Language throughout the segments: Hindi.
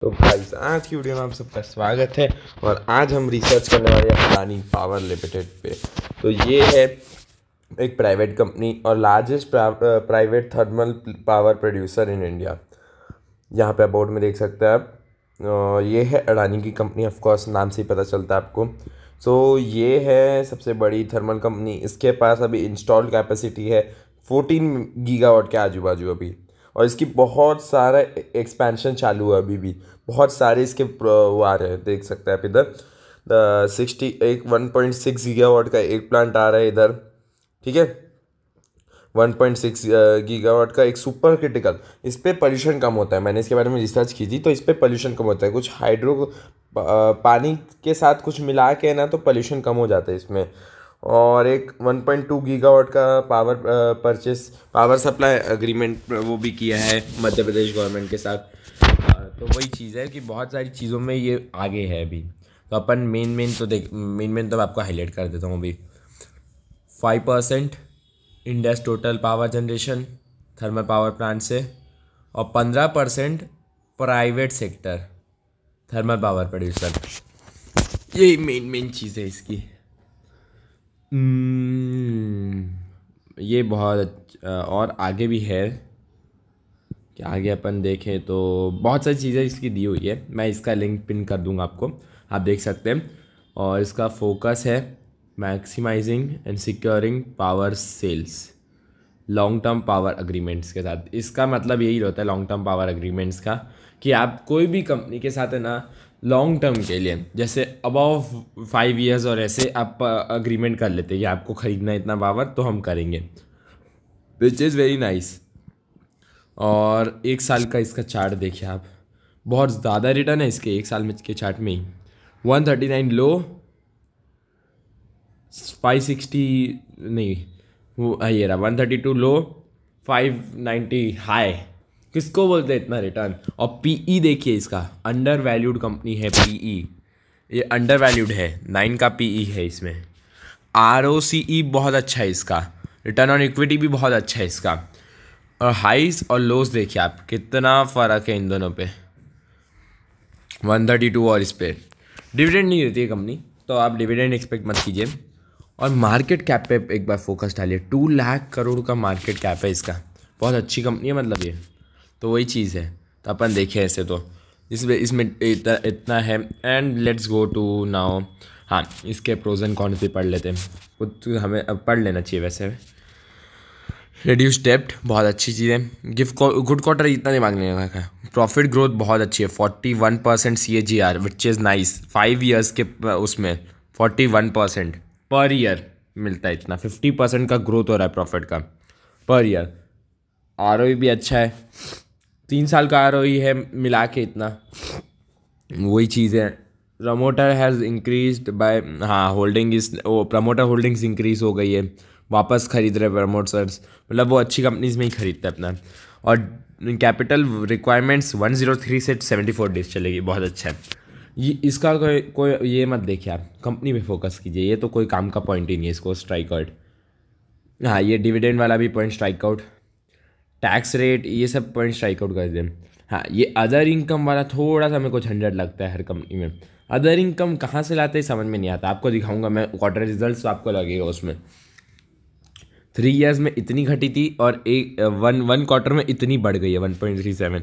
तो गाइस आज की वीडियो में आप सबका स्वागत है। और आज हम रिसर्च करने वाले हैं अडानी पावर लिमिटेड पे। तो ये है एक प्राइवेट कंपनी और largest private thermal power producer in India. यहाँ पे बोर्ड में देख सकते हैं आप। ये है अडानी की कंपनी, ऑफ कोर्स नाम से ही पता चलता है आपको। सो ये है सबसे बड़ी थर्मल कंपनी। इसके पास अभी इंस्टॉल्ड कैपेसिटी है 14 गीगावाट के आजू बाजू अभी। और इसकी बहुत सारा एक्सपेंशन चालू है अभी भी। बहुत सारे इसके वो आ रहे हैं, देख सकते हैं आप इधर। 1.6 गीगावाट का एक प्लांट आ रहा है इधर, ठीक है। 1.6 गीगावाट का एक सुपर क्रिटिकल। इस पर पोल्यूशन कम होता है, मैंने इसके बारे में रिसर्च की थी। तो इस पर पोल्यूशन कम होता है, कुछ हाइड्रो पानी के साथ कुछ मिला के ना, तो पोल्यूशन कम हो जाता है इसमें। और एक 1.2 गीगावाट का पावर सप्लाई एग्रीमेंट वो भी किया है मध्य प्रदेश गवर्नमेंट के साथ। तो वही चीज़ है कि बहुत सारी चीज़ों में ये आगे है अभी। तो अपन मेन तो मैं आपको हाईलाइट कर देता हूँ अभी। 5% India's total power generation thermal power plant से, और 15% private sector thermal power producer. यही मेन चीज़ है इसकी। ये बहुत और आगे भी है कि आगे अपन देखें तो बहुत सारी चीज़ें इसकी दी हुई है। मैं इसका लिंक पिन कर दूंगा आपको, आप देख सकते हैं। और इसका फोकस है maximising and securing power sales long term power agreements के साथ। इसका मतलब यही होता है लॉन्ग टर्म पावर अग्रीमेंट्स का, कि आप कोई भी कंपनी के साथ है ना लॉन्ग टर्म के लिए, जैसे अबाव 5 ईयर्स और ऐसे आप अग्रीमेंट कर लेते हैं कि आपको ख़रीदना इतना पावर तो हम करेंगे, विच इज़ वेरी नाइस। और एक साल का इसका चार्ट देखिए आप, बहुत ज़्यादा रिटर्न है इसके एक साल में के चार्ट में ही। 139 लो, 560 नहीं वो ये रहा 132 लो, 590 हाई। किसको बोलते हैं इतना रिटर्न। और पीई देखिए इसका, अंडर वैल्यूड कंपनी है पीई, ये अंडर वैल्यूड है। 9 का पीई है इसमें। आरओसीई बहुत अच्छा है इसका, रिटर्न ऑन इक्विटी भी बहुत अच्छा है इसका। और हाइज और लोस देखिए आप, कितना फ़र्क है इन दोनों पे। 132 और इस पर डिविडेंड नहीं देती है कंपनी, तो आप डिविडेंड एक्सपेक्ट मत कीजिए। और मार्केट कैप पे एक बार फोकस डालिए, 2 लाख करोड़ का मार्केट कैप है इसका। बहुत अच्छी कंपनी है मतलब ये। तो वही चीज़ है। तो अपन देखें ऐसे तो इसमें इतना है। And let's go to now. हाँ, इसके प्रोज एंड कॉन्स भी पढ़ लेते हैं। कुछ हमें अब पढ़ लेना चाहिए वैसे। रिड्यूस डेप्ट बहुत अच्छी चीज़ है। गुड क्वार्टर इतना दिमाग नहीं लगा है। प्रॉफिट ग्रोथ बहुत अच्छी है, 41% CAGR which is nice. 5 years के उसमें 41% पर ईयर मिलता है इतना। 50% का ग्रोथ हो रहा है प्रॉफिट का पर ईयर। ROE भी अच्छा है, 3 साल का ROE है मिला के इतना। वही चीज़ है। प्रमोटर हैज़ इंक्रीज्ड बाय, हाँ होल्डिंग इज वो प्रमोटर होल्डिंग्स इंक्रीज हो गई है, वापस खरीद रहे प्रमोटर्स, मतलब वो अच्छी कंपनीज में ही खरीदते हैं अपना। और कैपिटल रिक्वायरमेंट्स 103 से 74 डेज चलेगी, बहुत अच्छा है ये। इसका कोई ये मत देखिए आप, कंपनी पे फोकस कीजिए। ये तो कोई काम का पॉइंट ही नहीं है इसको स्ट्राइक आउट। हाँ, ये डिविडेंड वाला भी point strike out, tax rate ये सब पॉइंट स्ट्राइक आउट कर दें। हाँ, ये अदर इनकम वाला थोड़ा सा मेरे को झंझट लगता है हर कंपनी में। अदर इनकम कहाँ से लाते हैं समझ में नहीं आता। आपको दिखाऊंगा मैं क्वार्टर रिजल्ट्स, तो आपको लगेगा उसमें 3 ईयर्स में इतनी घटी थी और वन क्वार्टर में इतनी बढ़ गई है 1.37।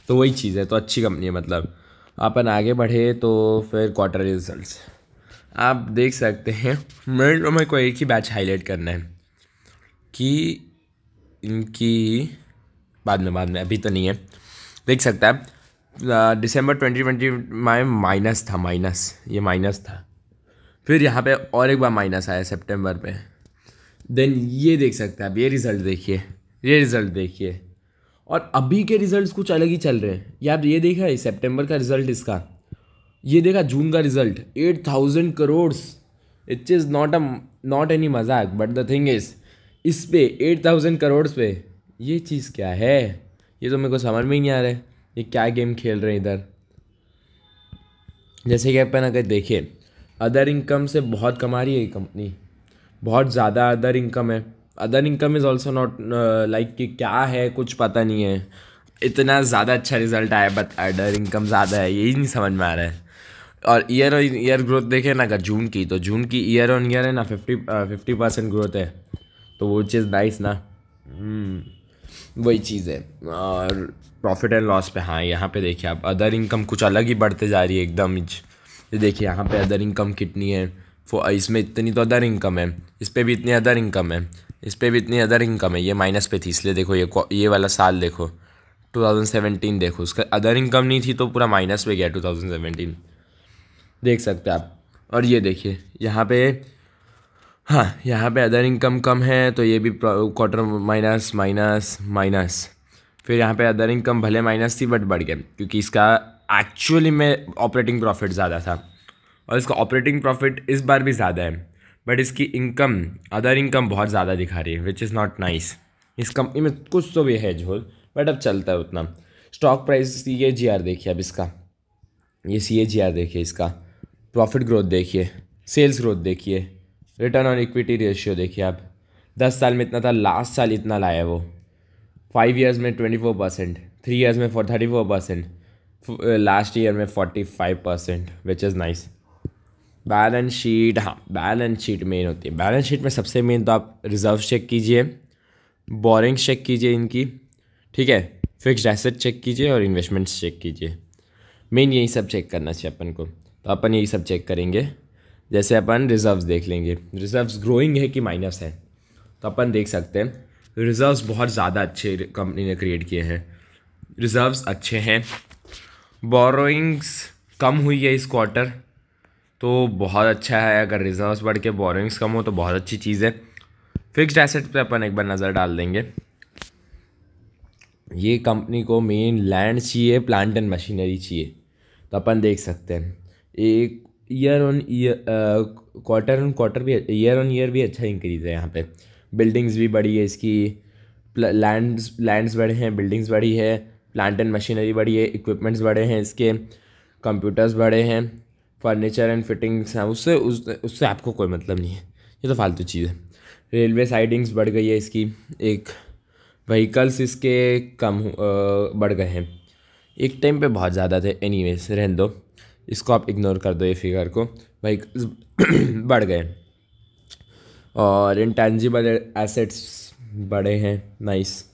तो वही चीज़ है, तो अच्छी कंपनी है मतलब। अपन आगे बढ़े तो फिर क्वार्टर रिजल्ट्स आप देख सकते हैं। मेरे को एक ही बैच हाईलाइट करना है कि इनकी बाद में अभी तो नहीं है, देख सकते हैं आप। दिसंबर 2020 में माइनस ये माइनस था। फिर यहाँ पे और एक बार माइनस आया सितंबर पे। देन ये देख सकते हैं आप, ये रिज़ल्ट देखिए। और अभी के रिजल्ट्स कुछ अलग ही चल रहे हैं। ये आप ये देखा है सितंबर का रिजल्ट इसका, ये देखा जून का result 8,000 crore. It is not any मजाक, बट द थिंग इज इस पे 8,000 करोड़ पे ये चीज़ क्या है, ये तो मेरे को समझ में ही नहीं आ रहा है। ये क्या गेम खेल रहे हैं इधर। जैसे कि अपन अगर देखें, अदर इनकम से बहुत कमा रही है ये कंपनी, बहुत ज़्यादा अदर इनकम है। Other income is also not like कि क्या है कुछ पता नहीं है। इतना ज़्यादा अच्छा रिजल्ट आया बट अदर इनकम ज़्यादा है, यही नहीं समझ में आ रहा है। और ईयर ऑन ईयर ग्रोथ देखें ना अगर जून की, तो जून की ईयर ऑन ईयर है ना 50% ग्रोथ है, तो वो चीज़ नाइस ना। वही चीज़ है। और प्रॉफिट एंड लॉस पे, हाँ यहाँ पे देखिए आप अदर इनकम कुछ अलग ही बढ़ते जा रही है एकदम। ये देखिए यहाँ पे अदर इनकम कितनी है, इसमें इतनी तो अदर इनकम है, इस पर भी इतनी अदर इनकम है, इस पर भी इतनी अदर इनकम है। ये माइनस पे थी इसलिए देखो, ये वाला साल देखो 2017 देखो, उसका अदर इनकम नहीं थी तो पूरा माइनस पे गया 2017, देख सकते हैं आप। और ये देखिए यहाँ पे, हाँ यहाँ पे अदर इनकम कम है तो ये भी क्वार्टर माइनस माइनस माइनस। फिर यहाँ पे अदर इनकम भले माइनस थी बट बढ़ गया क्योंकि इसका एक्चुअली में ऑपरेटिंग प्रॉफिट ज़्यादा था, और इसका ऑपरेटिंग प्रॉफिट इस बार भी ज़्यादा है, बट इसकी इनकम अदर इनकम बहुत ज़्यादा दिखा रही है विच इज़ नॉट नाइस। इस कंपनी में कुछ तो भी है झोल, बट अब चलता है उतना। स्टॉक प्राइस CAGR देखिए अब इसका, ये CAGR देखिए इसका, प्रॉफिट ग्रोथ देखिए, सेल्स ग्रोथ देखिए, रिटर्न ऑन इक्विटी रेशियो देखिए आप। 10 साल में इतना था, लास्ट साल इतना लाया वो, 5 ईयर्स में 24%, 3 ईयर्स में 34%, लास्ट ईयर में 45%, विच इज़ नाइस। बैलेंस शीट, हाँ बैलेंस शीट मेन होती है। बैलेंस शीट में सबसे मेन तो आप रिजर्व चेक कीजिए, बोरिंग्स चेक कीजिए इनकी, ठीक है, फिक्स्ड एसेट चेक कीजिए और इन्वेस्टमेंट्स चेक कीजिए। मेन यही सब चेक करना चाहिए अपन को, तो अपन यही सब चेक करेंगे। जैसे अपन रिजर्व्स देख लेंगे, रिजर्व्स ग्रोइंग है कि माइनस है, तो अपन देख सकते हैं रिजर्व्स बहुत ज़्यादा अच्छे कंपनी ने क्रिएट किए हैं, रिजर्व्स अच्छे हैं। बोरोइंग्स कम हुई है इस क्वार्टर, तो बहुत अच्छा है। अगर रिजर्व्स बढ़ के बोरोइंग्स कम हो तो बहुत अच्छी चीज़ है। फिक्स्ड एसेट पे अपन एक बार नज़र डाल देंगे। ये कंपनी को मेन लैंड चाहिए, प्लांट एंड मशीनरी चाहिए, तो अपन देख सकते हैं एक year on year, quarter on quarter भी, ईयर ऑन ईयर भी अच्छा इंक्रीज़ है यहाँ पे। बिल्डिंग्स भी बढ़ी है इसकी, लैंड्स बढ़े हैं, बिल्डिंग्स बढ़ी है, प्लांट एंड मशीनरी बढ़ी है, इक्विपमेंट्स बढ़े हैं इसके, कंप्यूटर्स बढ़े हैं, फर्नीचर एंड फिटिंग्स हैं। उससे आपको कोई मतलब नहीं है, ये तो फालतू चीज़ है। रेलवे साइडिंग्स बढ़ गई है इसकी, एक व्हीकल्स इसके कम बढ़ गए हैं, एक टाइम पे बहुत ज़्यादा थे, एनीवेज रहने दो, इसको आप इग्नोर कर दो ये फिगर को। व्हीकल्स बढ़ गए। और इंटेंजिबल एसेट्स बढ़े हैं, नाइस।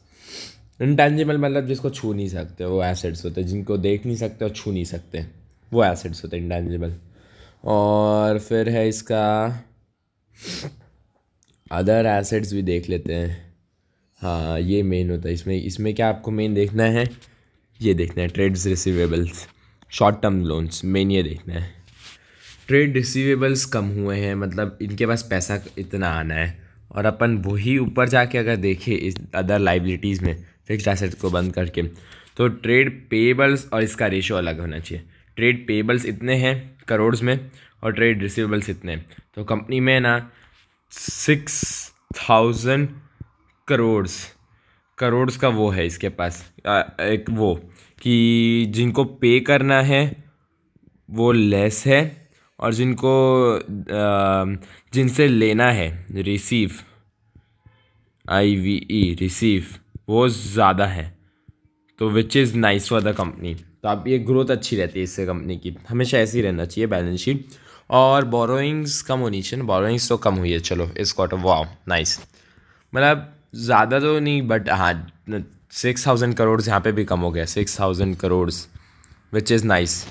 इंटेंजिबल मतलब जिसको छू नहीं सकते वो एसेट्स होते हैं, जिनको देख नहीं सकते और छू नहीं सकते वो एसेट्स होते हैं इंटेंजिबल। और फिर है इसका अदर एसेट्स भी देख लेते हैं। हाँ ये मेन होता है इसमें क्या आपको मेन देखना है, ये देखना है trades receivables, short term loans, main ये देखना है। ट्रेड रिसीवेबल्स कम हुए हैं, मतलब इनके पास पैसा इतना आना है, और अपन वही ऊपर जाके अगर देखें इस अदर लाइबिलिटीज़ में फिक्स्ड एसेट्स को बंद करके, तो ट्रेड पेबल्स और इसका रेशो अलग होना चाहिए। ट्रेड पेबल्स इतने हैं करोड़ में और ट्रेड रिसीवेबल्स इतने हैं, तो कंपनी में ना 6000 करोड़ का वो है इसके पास, एक वो कि जिनको पे करना है वो लेस है, और जिनसे लेना है रिसीव, रिसीव वो ज़्यादा है, तो विच is nice for the company. तो आप ये ग्रोथ अच्छी रहती है इससे कंपनी की, हमेशा ऐसे ही रहना चाहिए बैलेंस शीट। और बोरोइंग्स कम होनी चाहिए, बोरोइंग्स तो कम हुई है चलो इस क्वार्टर, वाह नाइस, मतलब ज़्यादा तो नहीं बट हाँ 6000 करोड़ यहाँ पे भी कम हो गया, 6000 करोड़ विच इज़ नाइस।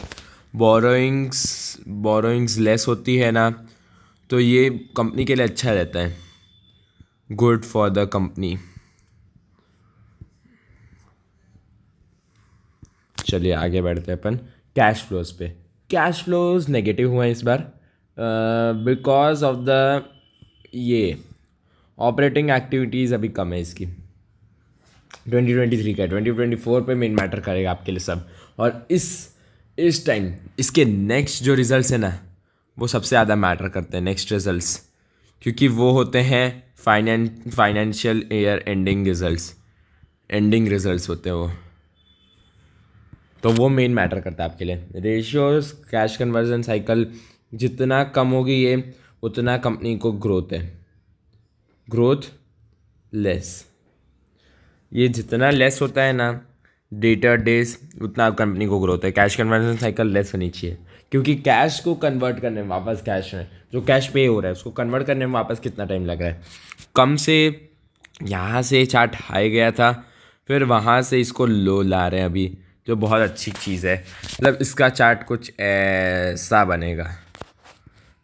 बोरोइंग्स लेस होती है ना, तो ये कंपनी के लिए अच्छा रहता है, गुड फॉर द कंपनी। चलिए आगे बढ़ते हैं अपन कैश फ्लोज पे। कैश फ्लोज नेगेटिव हुए हैं इस बार बिकॉज ऑफ द ये ऑपरेटिंग एक्टिविटीज़ अभी कम है इसकी 2023 का, 2024 पे मेन मैटर करेगा आपके लिए सब। और इस टाइम इसके नेक्स्ट जो रिजल्ट्स हैं ना वो सबसे ज़्यादा मैटर करते हैं, नेक्स्ट रिजल्ट्स, क्योंकि वो होते हैं फाइनेंशियल ईयर एंडिंग रिजल्ट्स होते हैं वो, तो वो मेन मैटर करता है आपके लिए। रेशियोज, कैश कन्वर्जन साइकिल जितना कम होगी ये उतना कंपनी को ग्रोथ है, ग्रोथ लेस, ये जितना लेस होता है ना डेटर डेज उतना कंपनी को ग्रोथ है। कैश कन्वर्जन साइकिल लेस होनी चाहिए, क्योंकि कैश को कन्वर्ट करने में वापस कैश है जो कैश पे हो रहा है उसको कन्वर्ट करने में वापस कितना टाइम लग रहा है। कम से यहाँ से चार्ट हाई गया था, फिर वहाँ से इसको लो ला रहे हैं अभी, जो बहुत अच्छी चीज़ है। मतलब इसका चार्ट कुछ ऐसा बनेगा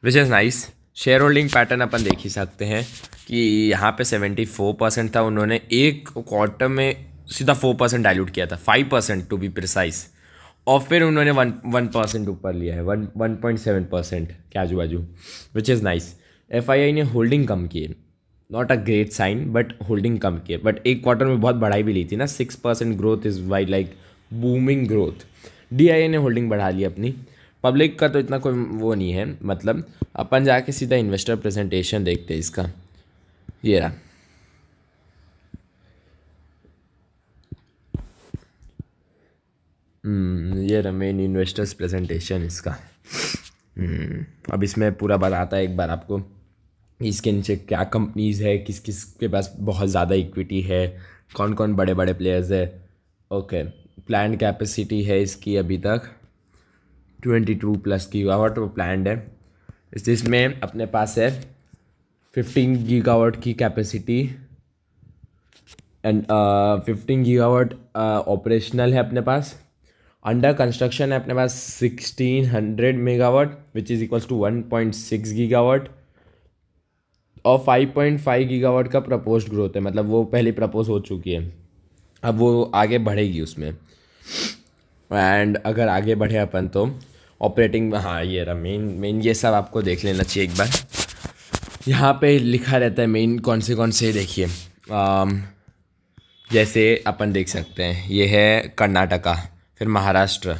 which is nice. Shareholding pattern अपन देख ही सकते हैं कि यहाँ पे 74% था, उन्होंने एक क्वार्टर में सीधा 4% डाइल्यूट किया था, 5% टू बी प्रिसाइज, और फिर उन्होंने 1% ऊपर लिया है, 1.7% के आजू बाजू, विच इज़ नाइस। FII ने होल्डिंग कम की है, not a great sign but holding कम की है, बट एक क्वार्टर में बहुत बढ़ाई भी ली थी ना, 6% growth is why like booming growth. DIA ने होल्डिंग बढ़ा ली अपनी। पब्लिक का तो इतना कोई वो नहीं है, मतलब अपन जाके सीधा इन्वेस्टर प्रेजेंटेशन देखते हैं इसका, ये रहा। ये रहा मेन इन्वेस्टर्स प्रेजेंटेशन इसका। अब इसमें पूरा बताता है एक बार आपको इसके नीचे क्या कंपनीज़ है, किस किस के पास बहुत ज़्यादा इक्विटी है, कौन कौन बड़े बड़े प्लेयर्स है। ओके, प्लान्ड कैपेसिटी है इसकी अभी तक 22+ गीगावाट वो प्लान्ड है। इसमें अपने पास है 15 गीगावाट की कैपेसिटी एंड 15 गीगावाट ऑपरेशनल है अपने पास। अंडर कंस्ट्रक्शन है अपने पास 1600 megawatt which is equals to 1.6 gigawatt, और 5.5 गीगावाट का प्रपोज्ड ग्रोथ है, मतलब वो पहले प्रपोज हो चुकी है, अब वो आगे बढ़ेगी उसमें। एंड अगर आगे बढ़े अपन तो ऑपरेटिंग, हाँ ये रहा मेन ये सब आपको देख लेना चाहिए एक बार। यहाँ पे लिखा रहता है मेन कौन से देखिए, जैसे अपन देख सकते हैं ये है कर्नाटका, फिर महाराष्ट्र,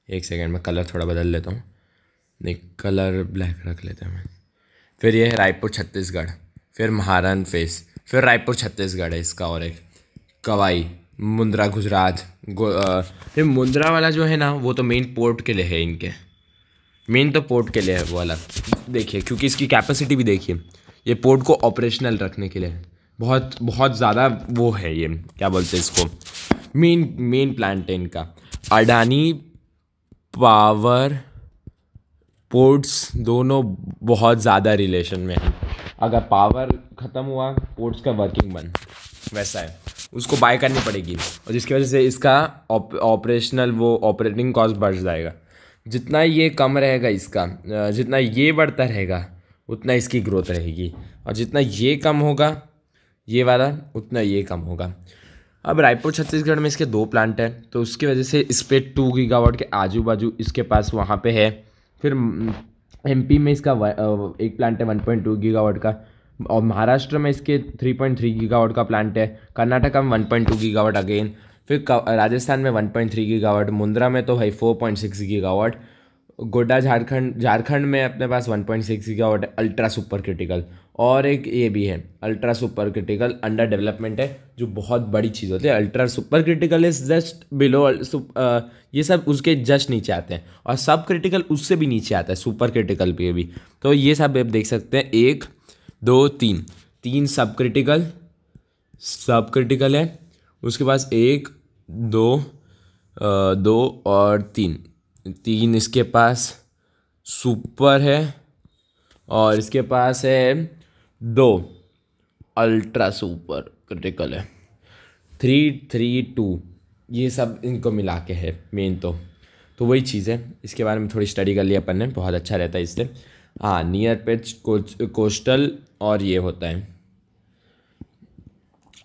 एक सेकेंड में कलर थोड़ा बदल लेता हूँ, नहीं कलर ब्लैक रख लेते हैं मैं। फिर ये है रायपुर छत्तीसगढ़, फिर महारान फेस, फिर रायपुर छत्तीसगढ़ है इसका, और एक कवाई मुंद्रा गुजरात। फिर मुंद्रा वाला जो है ना वो तो मेन पोर्ट के लिए है, इनके मेन तो पोर्ट के लिए है वो वाला, देखिए क्योंकि इसकी कैपेसिटी भी देखिए, ये पोर्ट को ऑपरेशनल रखने के लिए बहुत बहुत ज़्यादा वो है, ये क्या बोलते हैं इसको, मेन प्लांट है इनका। अडानी पावर पोर्ट्स दोनों बहुत ज़्यादा रिलेशन में हैं, अगर पावर ख़त्म हुआ पोर्ट्स का वर्किंग बंद, वैसा है, उसको बाय करनी पड़ेगी, और जिसकी वजह से इसका ऑपरेशनल वो ऑपरेटिंग कॉस्ट बढ़ जाएगा। जितना ये कम रहेगा इसका, जितना ये बढ़ता रहेगा उतना इसकी ग्रोथ रहेगी, और जितना ये कम होगा ये वाला उतना ये कम होगा। अब रायपुर छत्तीसगढ़ में इसके 2 प्लांट हैं, तो उसकी वजह से इस पर 2 गीगावाट के आजू बाजू इसके पास वहाँ पे है। फिर MP में इसका एक प्लांट है 1.2 गीगावाट का, और महाराष्ट्र में इसके 3.3 गीगावाट का प्लांट है, कर्नाटका में 1.2 गीगावाट अगेन, फिर राजस्थान में 1.3 गीगावाट, मुंद्रा में तो है 4.6 गीगावाट, गोड्डा झारखंड में अपने पास 1.6 गीगावाट है अल्ट्रा सुपर क्रिटिकल, और एक ये भी है ultra super critical under development है, जो बहुत बड़ी चीज़ होती है। Ultra super critical is just below, ये सब उसके जस्ट नीचे आते हैं, और सब क्रिटिकल उससे भी नीचे आता है, सुपर क्रिटिकल पे भी। तो ये सब आप देख सकते हैं, 1 2 3 सब क्रिटिकल है, उसके पास 1 2 2 और 3 इसके पास सुपर है, और इसके पास है 2 अल्ट्रा सुपर क्रिटिकल है, 3 3 2, ये सब इनको मिला के है मेन। तो वही चीज़ है, इसके बारे में थोड़ी स्टडी कर लिया अपन ने, बहुत अच्छा रहता है इससे। हाँ, नियर पेज कोस्टल और ये होता है,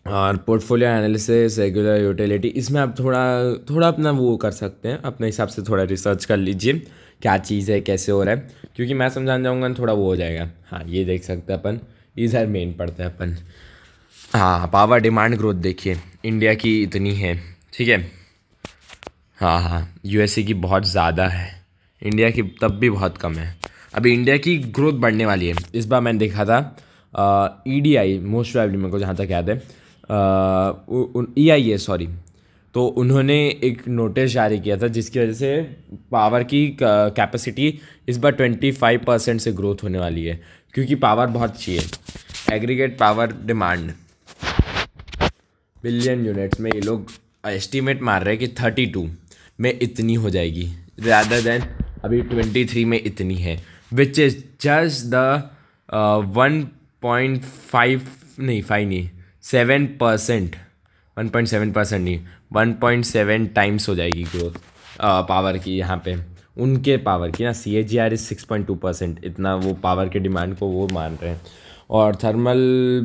और पोर्टफोलियो एनालिसिस, रेगुलर यूटिलिटी, इसमें आप थोड़ा अपना वो कर सकते हैं, अपने हिसाब से थोड़ा रिसर्च कर लीजिए क्या चीज़ है, कैसे हो रहा है, क्योंकि मैं समझाने जाऊँगा थोड़ा वो हो जाएगा। हाँ, ये देख सकते हैं अपन, इधर मेन पढ़ते हैं अपन। हाँ, पावर डिमांड ग्रोथ देखिए इंडिया की इतनी है, ठीक है। हाँ, USA की बहुत ज़्यादा है, इंडिया की तब भी बहुत कम है। अभी इंडिया की ग्रोथ बढ़ने वाली है, इस बार मैंने देखा था EDI मोस्ट प्रोबेबली, मेरे को जहाँ तक याद है EIA सॉरी, तो उन्होंने एक नोटिस जारी किया था जिसकी वजह से पावर की कैपेसिटी इस बार 25% से ग्रोथ होने वाली है, क्योंकि पावर बहुत चाहिए। Aggregate power demand billion units में ये लोग एस्टिमेट मार रहे हैं कि 32 में इतनी हो जाएगी, रादर देन अभी 23 में इतनी है, विच इज़ जस्ट द 1.5 नहीं 5 नहीं 7%, 1.7% नहीं 1.7 टाइम्स हो जाएगी ग्रोथ पावर की यहाँ पे, उनके पावर की ना। CAGR इज 6.2%, इतना वो पावर के डिमांड को वो मान रहे हैं। और थर्मल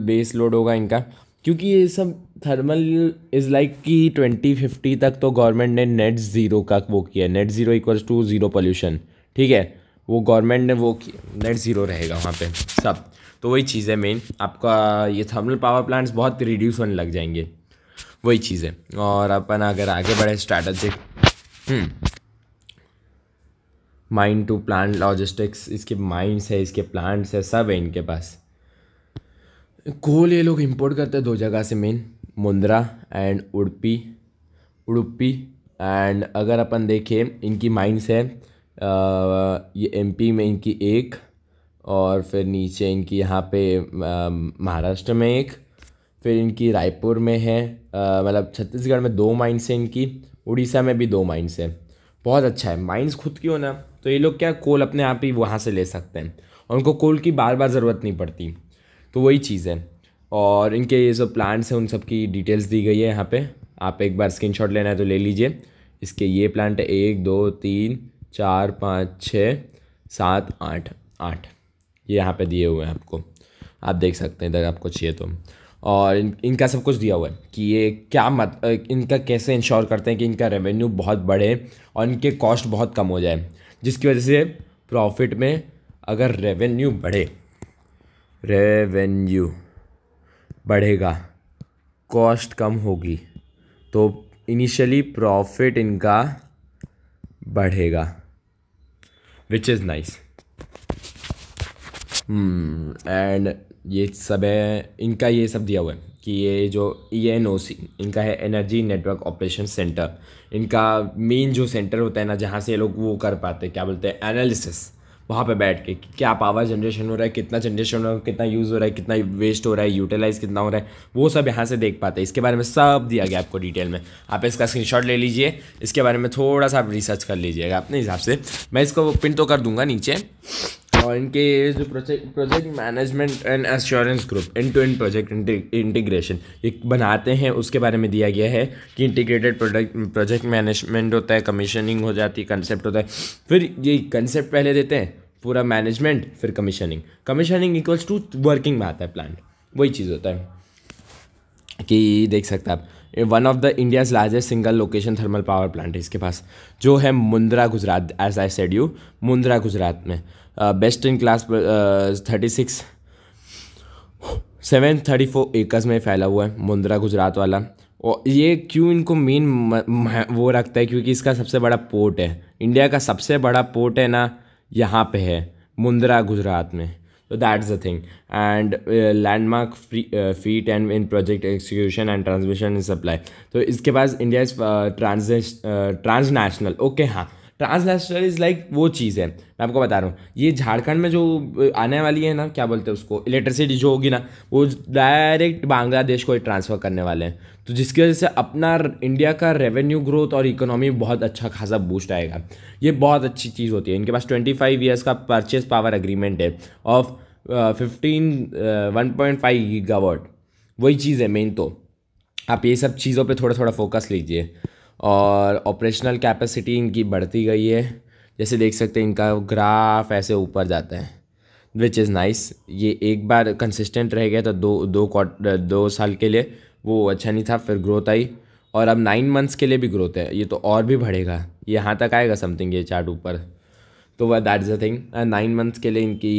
बेस लोड होगा इनका, क्योंकि ये सब थर्मल इज़ लाइक कि 2050 तक तो गवर्नमेंट ने नेट ज़ीरो का वो किया, net zero equals to zero pollution, ठीक है, वो गवर्नमेंट ने वो किया, नेट ज़ीरो रहेगा वहाँ पे सब। तो वही चीज़ है मेन, आपका ये थर्मल पावर प्लांट्स बहुत रिड्यूस होने लग जाएंगे, वही चीज़ है। और अपन अगर आगे बढ़े strategic mine to plant logistics, इसके माइंस है, इसके प्लांट्स है, सब है इनके पास। कोल ये लोग इंपोर्ट करते हैं 2 जगह से main, Mundra and Udupi. And अगर अपन देखें इनकी माइंस है ये MP में इनकी एक, और फिर नीचे इनकी यहाँ पे महाराष्ट्र में एक, फिर इनकी रायपुर में है, मतलब छत्तीसगढ़ में 2 माइंस हैं इनकी, उड़ीसा में भी 2 माइंस है। बहुत अच्छा है, माइंस खुद की हो ना तो ये लोग क्या कोल अपने आप ही वहाँ से ले सकते हैं, और उनको कोल की बार बार ज़रूरत नहीं पड़ती, तो वही चीज़ है। और इनके ये जो प्लांट्स हैं उन सब की डिटेल्स दी गई है यहाँ पे, आप एक बार स्क्रीनशॉट लेना है तो ले लीजिए। इसके ये प्लांट है 1 2 3 4 5 6 7 8 ये यहाँ पे दिए हुए हैं आपको, आप देख सकते हैं इधर आपको चाहिए तो। और इनका सब कुछ दिया हुआ है कि ये क्या इनका कैसे इंश्योर करते हैं कि इनका रेवेन्यू बहुत बढ़े और इनके कॉस्ट बहुत कम हो जाए, जिसकी वजह से प्रॉफिट में अगर रेवेन्यू बढ़ेगा, कॉस्ट कम होगी, तो इनिशियली प्रॉफिट इनका बढ़ेगा, विच इज़ नाइस। एंड ये सब है इनका, ये सब दिया हुआ है कि ये जो ENOC इनका है, एनर्जी नेटवर्क ऑपरेशन सेंटर, इनका मेन जो सेंटर होता है ना, जहाँ से ये लोग वो कर पाते हैं, क्या बोलते हैं, एनालिसिस, वहाँ पे बैठ के क्या पावर जनरेशन हो रहा है, कितना जनरेशन हो रहा है, कितना यूज़ हो रहा है, कितना वेस्ट हो रहा है, यूटिलाइज कितना हो रहा है, वो सब यहाँ से देख पाते हैं। इसके बारे में सब दिया गया आपको डिटेल में, आप इसका स्क्रीनशॉट ले लीजिए, इसके बारे में थोड़ा सा आप रिसर्च कर लीजिएगा अपने हिसाब से, मैं इसको पिन तो कर दूंगा नीचे। और इनके जो project management and assurance group, end to end project integration ये बनाते हैं, उसके बारे में दिया गया है कि इंटीग्रेटेड प्रोजेक्ट मैनेजमेंट होता है, कमीशनिंग हो जाती है, कंसेप्ट होता है, फिर ये कंसेप्ट पहले देते हैं, पूरा मैनेजमेंट, फिर कमीशनिंग इक्वल्स टू वर्किंग में आता है प्लांट, वही चीज़ होता है कि देख सकते हैं आप। One of the India's largest single location thermal power plant है इसके पास, जो है Mundra Gujarat, as I said you, Mundra Gujarat में। बेस्ट इन क्लास 734 एकर्स में फैला हुआ है मुंद्रा गुजरात वाला। और ये क्यों इनको मेन वो रखता है, क्योंकि इसका सबसे बड़ा पोर्ट है, इंडिया का सबसे बड़ा पोर्ट है ना, यहाँ पे है मुंद्रा गुजरात में, तो that's the thing. And landmark feet and in project execution and transmission and supply, तो इसके पास इंडिया इज ट्रांसनेशनल, ओके हाँ, ट्रांसनेशनल इज़ लाइक वो चीज़ है, मैं आपको बता रहा हूँ, ये झारखंड में जो आने वाली है ना, क्या बोलते हैं उसको, इलेक्ट्रिसिटी जो होगी ना, वो डायरेक्ट बांग्लादेश को ट्रांसफ़र करने वाले हैं, तो जिसकी वजह से अपना इंडिया का रेवेन्यू ग्रोथ और इकोनॉमी बहुत अच्छा खासा बूस्ट आएगा। ये बहुत अच्छी चीज़ होती है। इनके पास 25 ईयर्स का परचेज पावर एग्रीमेंट है ऑफ 1.5 गीगावाट, वही चीज़ है मेन। तो आप ये सब चीज़ों पे थोड़ा थोड़ा फोकस लीजिए। और ऑपरेशनल कैपेसिटी इनकी बढ़ती गई है, जैसे देख सकते हैं इनका ग्राफ ऐसे ऊपर जाता है, विच इज़ नाइस। ये एक बार कंसिस्टेंट रह गया तो दो साल के लिए वो अच्छा नहीं था, फिर ग्रोथ आई, और अब 9 मंथ्स के लिए भी ग्रोथ है, ये तो और भी बढ़ेगा, ये यहाँ तक आएगा समथिंग, ये चार्ट ऊपर, तो वह that is the thing. 9 months के लिए इनकी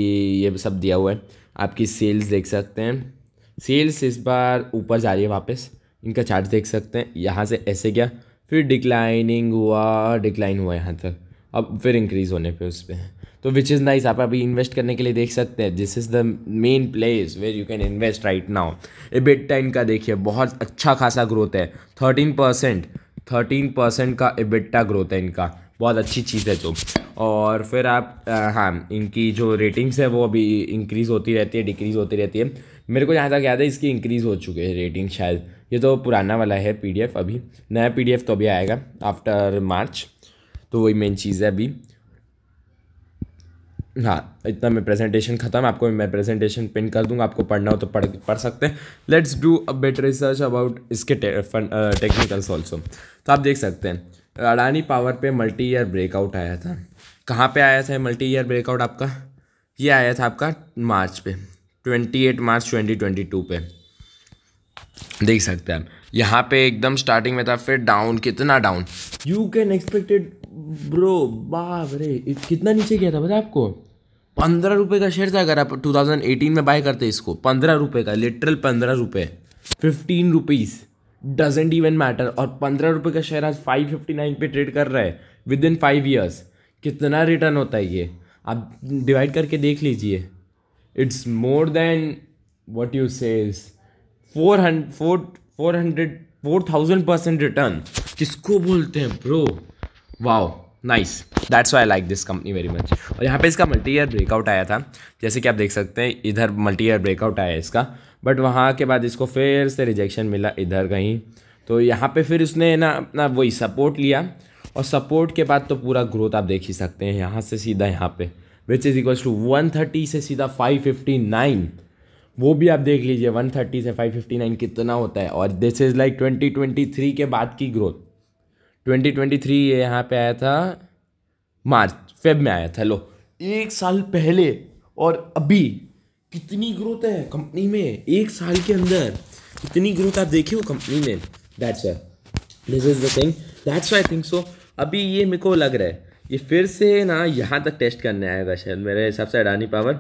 ये सब दिया हुआ है। आपकी सेल्स देख सकते हैं, सेल्स इस बार ऊपर जा रही है वापस, इनका चार्ट देख सकते हैं, यहाँ से ऐसे गया, फिर डिक्लाइन हुआ यहाँ तक, अब फिर इंक्रीज़ होने पे उस पर, तो विच इज़ नाइस। आप अभी इन्वेस्ट करने के लिए देख सकते हैं, this is the main place where you can invest right now. EBITDA इनका देखिए बहुत अच्छा खासा ग्रोथ है, 13% का एबिटा ग्रोथ है इनका, बहुत अच्छी चीज़ है। तो और फिर आप हाँ, इनकी जो रेटिंग्स है वो अभी इंक्रीज़ होती रहती है, डिक्रीज़ होती रहती है। मेरे को जहाँ तक याद है इसकी इंक्रीज़ हो चुके हैं रेटिंग शायद, ये तो पुराना वाला है PDF, अभी नया PDF तो अभी आएगा आफ्टर मार्च, तो वही मेन चीज़ है अभी। हाँ, इतना मैं प्रेजेंटेशन ख़त्म, आपको मैं प्रेजेंटेशन पिन कर दूंगा, आपको पढ़ना हो तो पढ़ सकते हैं। Let's do a better research about इसके टेक्निकल्स ऑल्सो। तो आप देख सकते हैं अडानी पावर पे मल्टी ईयर ब्रेकआउट आया था। कहाँ पे आया था मल्टी ईयर ब्रेकआउट आपका? ये आया था आपका मार्च पे, 28 मार्च 2022 पे। देख सकते हैं आप यहाँ पे एकदम स्टार्टिंग में था, फिर डाउन, कितना down you can expected bro, बाप रे कितना नीचे गया था पता है आपको? 15 रुपये का शेयर था। अगर आप 2018 में बाय करते इसको, 15 रुपये का, लिटरल 15 रुपये, 15 रुपीज़, डजेंट इवन मैटर। और 15 रुपये का शेयर आज 559 पे ट्रेड कर रहा है विद इन 5 ईयर्स। कितना रिटर्न होता है ये, आप डिवाइड करके देख लीजिए। It's more than what you says 4,000% return. किसको बोलते हैं bro? Wow, nice, that's why I like this company very much. और यहाँ पे इसका मल्टी ईयर ब्रेकआउट आया था, जैसे कि आप देख सकते हैं इधर मल्टी ईयर ब्रेकआउट आया इसका, बट वहाँ के बाद इसको फिर से रिजेक्शन मिला इधर कहीं। तो यहाँ पे फिर उसने ना अपना वही सपोर्ट लिया, और सपोर्ट के बाद तो पूरा ग्रोथ आप देख ही सकते हैं। यहाँ से सीधा यहाँ पे विच इज़ इक्वल्स टू 130 से सीधा 559, वो भी आप देख लीजिए 130 से 559 कितना होता है। और दिस इज़ लाइक 2023 के बाद की ग्रोथ। 2023 ये यहाँ पे आया था फेब में आया था, लो 1 साल पहले, और अभी कितनी ग्रोथ है कंपनी में 1 साल के अंदर, कितनी ग्रोथ आप देखिए वो कंपनी में। That's why this is the thing, that's why I think so. अभी ये मेरे को लग रहा है ये फिर से ना यहाँ तक टेस्ट करने आएगा शायद, मेरे हिसाब से अडानी पावर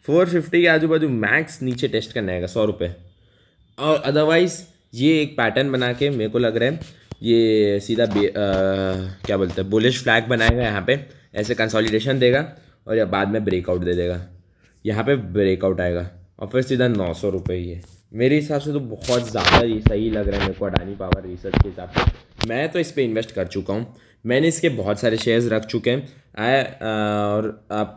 450 के आजू बाजू मैक्स नीचे टेस्ट करने आएगा 100 रुपये। और अदरवाइज़ ये एक पैटर्न बना के मेरे को लग रहा है ये सीधा क्या बोलते हैं बुलिश फ्लैग बनाएगा यहाँ पे, ऐसे कंसोलिडेशन देगा और या बाद में ब्रेकआउट दे देगा। यहाँ पे ब्रेकआउट आएगा और फिर सीधा 900 रुपये ही है। मेरे हिसाब से तो बहुत ज़्यादा ही सही लग रहा है मेरे को अडानी पावर रिसर्च के हिसाब से। मैं तो इस पर इन्वेस्ट कर चुका हूँ, मैंने इसके बहुत सारे शेयर्स रख चुके हैं।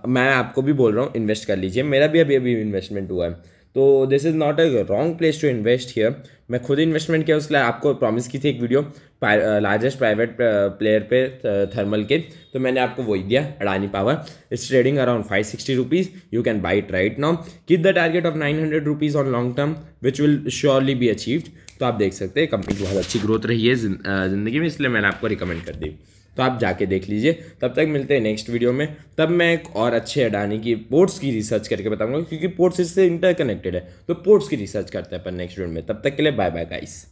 मैं आपको भी बोल रहा हूँ इन्वेस्ट कर लीजिए, मेरा भी अभी इन्वेस्टमेंट हुआ है। तो this is not a wrong place to invest here. मैं खुद इन्वेस्टमेंट किया, उसके लिए आपको प्रॉमिस की थी एक वीडियो लार्जेस्ट प्राइवेट प्लेयर पे थर्मल के, तो मैंने आपको वही दिया Adani power. It's trading around 560 rupees, you can buy it right now. Keep the target of 900 rupees on long term which will surely be achieved. तो आप देख सकते हैं कंपनी की बहुत अच्छी ग्रोथ रही है ज़िंदगी में, इसलिए मैंने आपको रिकमेंड कर दी। तो आप जाके देख लीजिए। तब तक मिलते हैं नेक्स्ट वीडियो में, तब मैं एक और अच्छे अडानी की पोर्ट्स की रिसर्च करके बताऊंगा, क्योंकि पोर्ट्स इससे इंटरकनेक्टेड है। तो पोर्ट्स की रिसर्च करते हैं अपन नेक्स्ट वीडियो में। तब तक के लिए बाय बाय गाइस।